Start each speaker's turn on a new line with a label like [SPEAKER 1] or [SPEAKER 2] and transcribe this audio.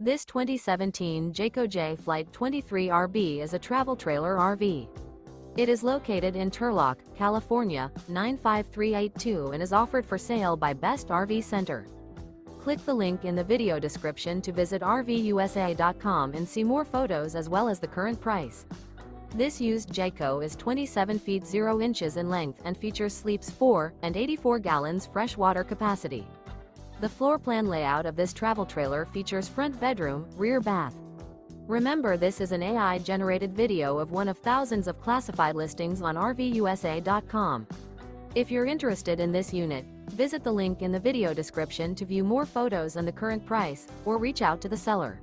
[SPEAKER 1] This 2017 Jayco Jay Flight 23RB is a travel trailer RV. It is located in Turlock, California, 95382 and is offered for sale by Best RV Center. Click the link in the video description to visit RVUSA.com and see more photos as well as the current price. This used Jayco is 27 feet 0 inches in length and features sleeps 4 and 84 gallons fresh water capacity. The floor plan layout of this travel trailer features front bedroom, rear bath. Remember, this is an AI-generated video of one of thousands of classified listings on RVUSA.com. If you're interested in this unit, visit the link in the video description to view more photos and the current price, or reach out to the seller.